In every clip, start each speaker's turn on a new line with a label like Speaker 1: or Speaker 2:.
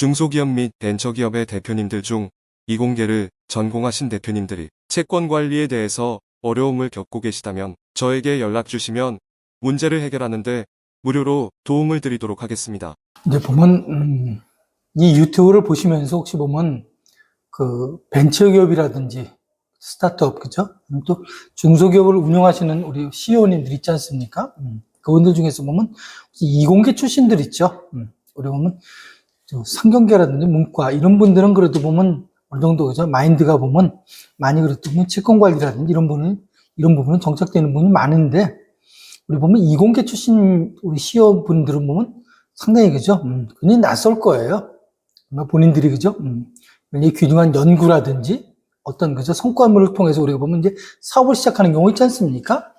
Speaker 1: 중소기업 및 벤처기업의 대표님들 중 이공계를 전공하신 대표님들이 채권 관리에 대해서 어려움을 겪고 계시다면 저에게 연락 주시면 문제를 해결하는 데 무료로 도움을 드리도록 하겠습니다.
Speaker 2: 이제 보면, 이 유튜브를 보시면서 혹시 보면, 벤처기업이라든지, 스타트업, 그죠? 또 중소기업을 운영하시는 우리 CEO님들 있지 않습니까? 그분들 중에서 보면, 이공계 출신들 있죠? 우리 보면, 상경계라든지 문과, 이런 분들은 그래도 보면, 어느 정도, 그죠? 마인드가 보면, 많이 그래도 보면 채권 관리라든지 이런 부분은 정착되는 분이 많은데, 우리 보면 이공계 출신 우리 CEO 분들은 보면 상당히 그죠? 굉장히 낯설 거예요. 본인들이 그죠? 굉장히 귀중한 연구라든지 어떤 그죠? 성과물을 통해서 우리가 보면 이제 사업을 시작하는 경우 있지 않습니까?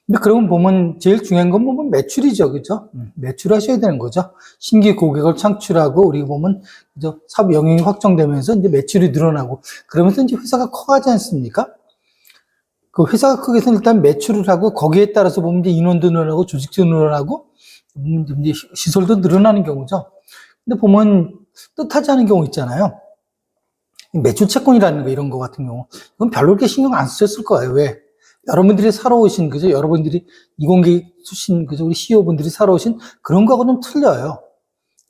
Speaker 2: 근데 그러면 보면 제일 중요한 건 보면 매출이죠. 그죠? 매출을 하셔야 되는 거죠. 신규 고객을 창출하고 우리가 보면 그죠? 사업 영역이 확정되면서 이제 매출이 늘어나고 그러면서 이제 회사가 커가지 않습니까? 그 회사가 크게 해서 일단 매출을 하고 거기에 따라서 보면 이제 인원도 늘어나고 조직도 늘어나고 이제 시설도 늘어나는 경우죠. 근데 보면 뜻하지 않은 경우 있잖아요. 매출 채권이라는 거 이런 거 같은 경우 그건 별로 그렇게 신경 안 쓰셨을 거예요. 왜? 여러분들이 살아오신 그죠? 여러분들이 이공계 출신 그죠? 우리 CEO분들이 살아오신 그런 거하고는 틀려요.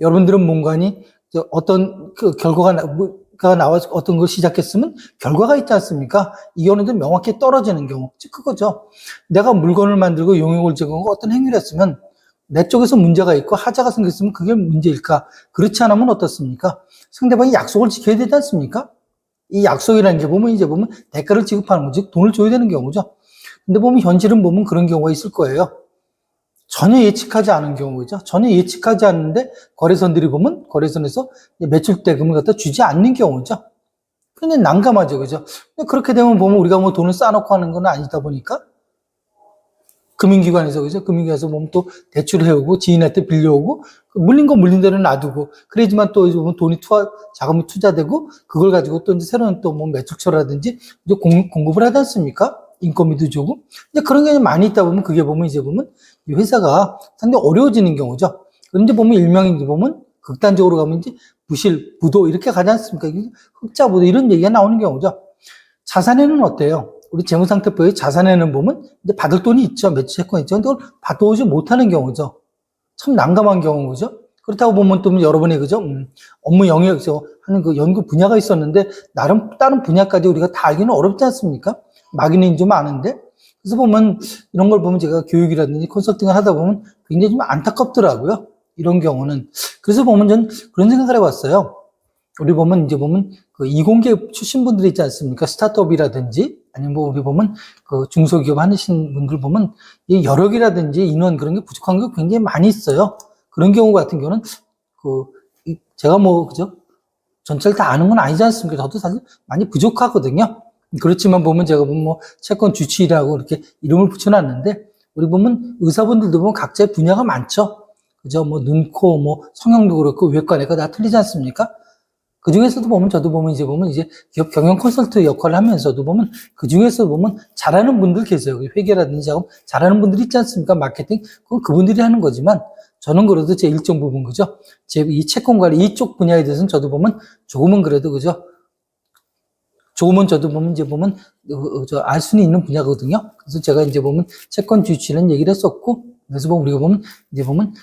Speaker 2: 여러분들은 뭔가니 어떤 그 결과가 나와서 어떤 걸 시작했으면 결과가 있지 않습니까? 이거는 좀 명확히 떨어지는 경우. 즉, 그거죠. 내가 물건을 만들고 용역을 제공하고 어떤 행위를 했으면 내 쪽에서 문제가 있고 하자가 생겼으면 그게 문제일까? 그렇지 않으면 어떻습니까? 상대방이 약속을 지켜야 되지 않습니까? 이 약속이라는 게 보면 이제 보면 대가를 지급하는 거죠. 돈을 줘야 되는 경우죠. 근데 보면 현실은 보면 그런 경우가 있을 거예요. 전혀 예측하지 않은 경우죠. 전혀 예측하지 않는데 거래선들이 보면 거래선에서 매출 대금을 갖다 주지 않는 경우죠. 그냥 난감하죠. 그죠? 그렇게 되면 보면 우리가 뭐 돈을 쌓아놓고 하는 건 아니다 보니까 금융기관에서 그죠? 금융기관에서 보면 또 대출을 해오고 지인한테 빌려오고 물린 거 물린 대로 놔두고 그래야지만 또 보면 돈이 자금이 투자되고 그걸 가지고 또 이제 새로운 또 뭐 매출처라든지 이제 공급을 하지 않습니까? 인건비도 주고 이제 그런 게 많이 있다 보면 그게 보면 이제 보면 이 회사가 상당히 어려워지는 경우죠. 그런데 보면 일명이 보면 극단적으로 가면 이제 부실, 부도 이렇게 가지 않습니까? 흑자 부도 이런 얘기가 나오는 경우죠. 자산에는 어때요? 우리 재무상태표의 자산에는 보면 이제 받을 돈이 있죠. 매출 채권이 있죠. 근데 그걸 받아오지 못하는 경우죠. 참 난감한 경우죠. 그렇다고 보면 또 여러분의 그죠? 업무 영역에서 하는 그 연구 분야가 있었는데 나름 다른 분야까지 우리가 다 알기는 어렵지 않습니까? 막연히 좀 아는데. 그래서 보면 이런 걸 보면 제가 교육이라든지 컨설팅을 하다 보면 굉장히 좀 안타깝더라고요. 이런 경우는. 그래서 보면 전 그런 생각을 해봤어요. 우리 보면 이제 보면 그 이공계 출신 분들이 있지 않습니까? 스타트업이라든지 아니면 뭐 우리 보면 그 중소기업 하시는 분들 보면 이 여력이라든지 인원 그런 게 부족한 게 굉장히 많이 있어요. 그런 경우 같은 경우는 제가 뭐 그죠? 전체를 다 아는 건 아니지 않습니까? 저도 사실 많이 부족하거든요. 그렇지만 보면 제가 보면 뭐 채권 주치의라고 이렇게 이름을 붙여놨는데 우리 보면 의사분들도 보면 각자의 분야가 많죠. 그죠? 뭐 눈, 코, 뭐 성형도 그렇고 외과, 내과 다 틀리지 않습니까? 그 중에서도 보면 저도 보면 이제 기업 경영 컨설트 역할을 하면서도 보면 그 중에서 보면 잘하는 분들 계세요. 회계라든지 작업 잘하는 분들 있지 않습니까? 마케팅 그건 그분들이 하는 거지만 저는 그래도 제 일정 부분 그죠? 제 이 채권 관리 이쪽 분야에 대해서는 저도 보면 조금은 그래도 그죠? 조금은 저도 보면 이제 보면 알 수는 있는 분야거든요. 그래서 제가 이제 보면 채권 주치는 얘기를 했었고 그래서 보면 우리가 보면 이제 보면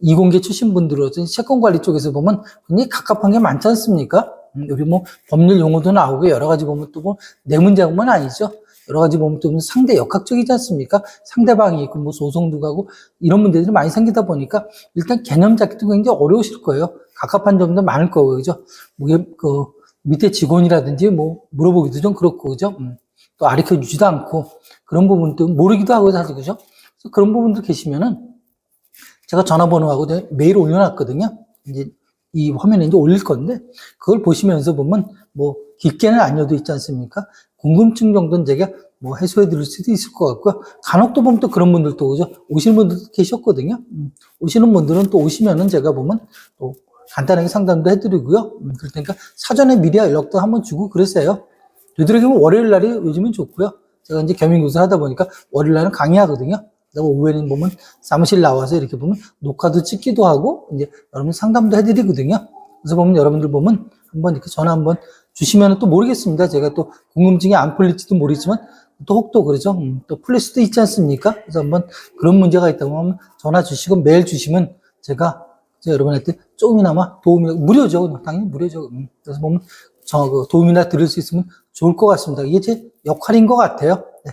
Speaker 2: 이공계 출신 분들로서 채권 관리 쪽에서 보면 굉장히 갑갑한 게 많지 않습니까? 우리 뭐 법률 용어도 나오고 여러 가지 보면 또 뭐 내문자금은 아니죠. 여러 가지 보면 또 상대 역학적이지 않습니까? 상대방이 있고 뭐 소송도 가고 이런 문제들이 많이 생기다 보니까 일단 개념 잡기도 굉장히 어려우실 거예요. 갑갑한 점도 많을 거고요. 그죠? 그 밑에 직원이라든지 뭐 물어보기도 좀 그렇고 그죠? 또 가르쳐 주지도 않고 그런 부분도 모르기도 하고 사실 그죠? 그래서 그런 부분들 계시면은 제가 전화번호하고 메일 올려놨거든요. 이제 이 화면에 이제 올릴 건데 그걸 보시면서 보면 뭐 길게는 아니어도 있지 않습니까? 궁금증 정도는 제가 뭐 해소해 드릴 수도 있을 것 같고요. 간혹 또 보면 또 그런 분들도 그죠? 오시는 분들도 계셨거든요. 오시는 분들은 또 오시면은 제가 보면 또 간단하게 상담도 해드리고요. 그럴 테니까 사전에 미리 연락도 한번 주고 그랬어요. 되도록이면 월요일 날이 요즘은 좋고요. 제가 이제 겸임교사 하다 보니까 월요일 날은 강의하거든요. 오후에는 보면 사무실 나와서 이렇게 보면 녹화도 찍기도 하고 이제 여러분 상담도 해드리거든요. 그래서 보면 여러분들 보면 한번 이렇게 전화 한번 주시면 또 모르겠습니다. 제가 또 궁금증이 안 풀릴지도 모르지만 또 혹도 그러죠. 또 풀릴 수도 있지 않습니까? 그래서 한번 그런 문제가 있다고 하면 전화 주시고 메일 주시면 제가 여러분한테 조금이나마 도움이, 무료죠. 당연히 무료죠. 그래서 보면 도움이나 드릴 수 있으면 좋을 것 같습니다. 이게 제 역할인 것 같아요. 네.